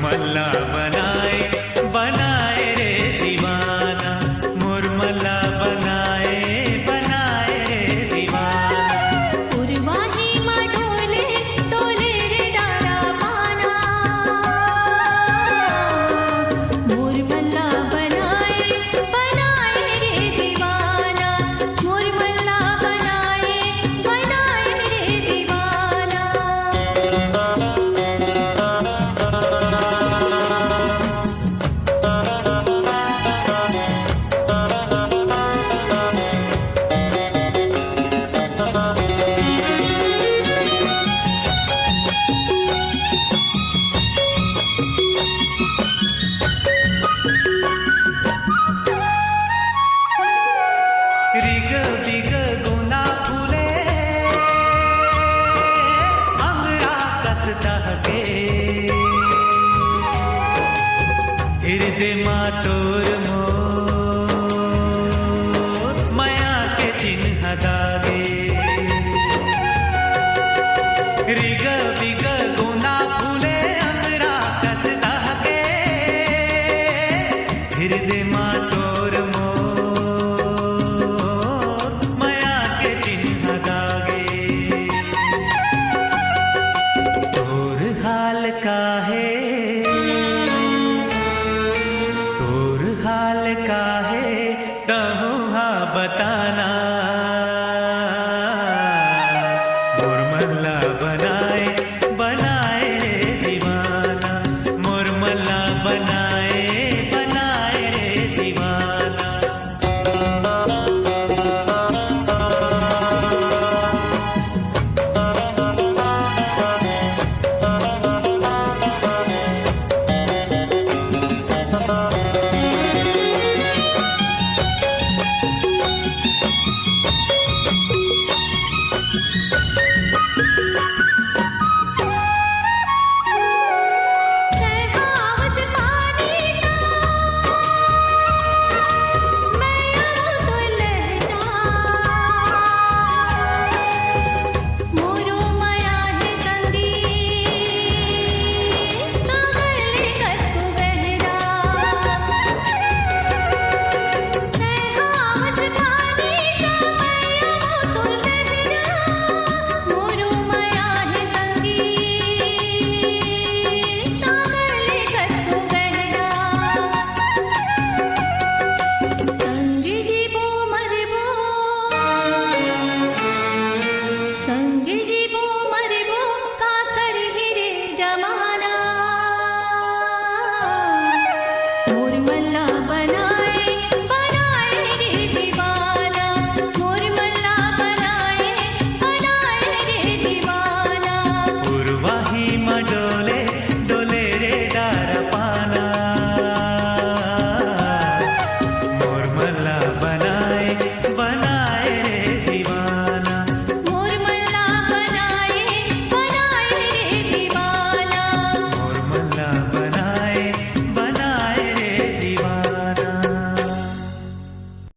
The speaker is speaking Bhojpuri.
मुरमल्ला बनाए बनाए रे दीवाना, मुरमल्ला बनाए बनाए रे दीवाना। उर्वाही मा डोले डोले रे डारा पाना, मुरमल्ला बनाए बनाए रे दीवाना, मुरमल्ला बनाए बनाए रे दीवाना। रिग बिग गुना फुले अंगरा कसता के, हृदय मा तोर मोर माया के चिन्ह दागे। रिग बिग गुना फुले अंगरा कसता के, हृदय मा तोर मोर माया के चिन्ह दागे। तोर हाल का है, तोर हाल का है तहु हा बताना, मुरमल्ला बनाए बनाए रे दीवाना, मुरमल्ला बनाए बनाए रे दीवाना। सहवावत पानी का मैं आऊं तो लहरा, मोरो माया है संगी कागल कसको गहरा। सहवावत पानी का मैं आऊं तो लहरा, मोरो माया है संगी कागल कसको गहरा। संगी जीवो मरबो, संगी जीवो मरबो का करहि रे जमाना, मुरमल्ला बनाए बनाए रे दीवाना, मुरमल्ला बनाए बनाए रे दीवाना। उर्वाही मा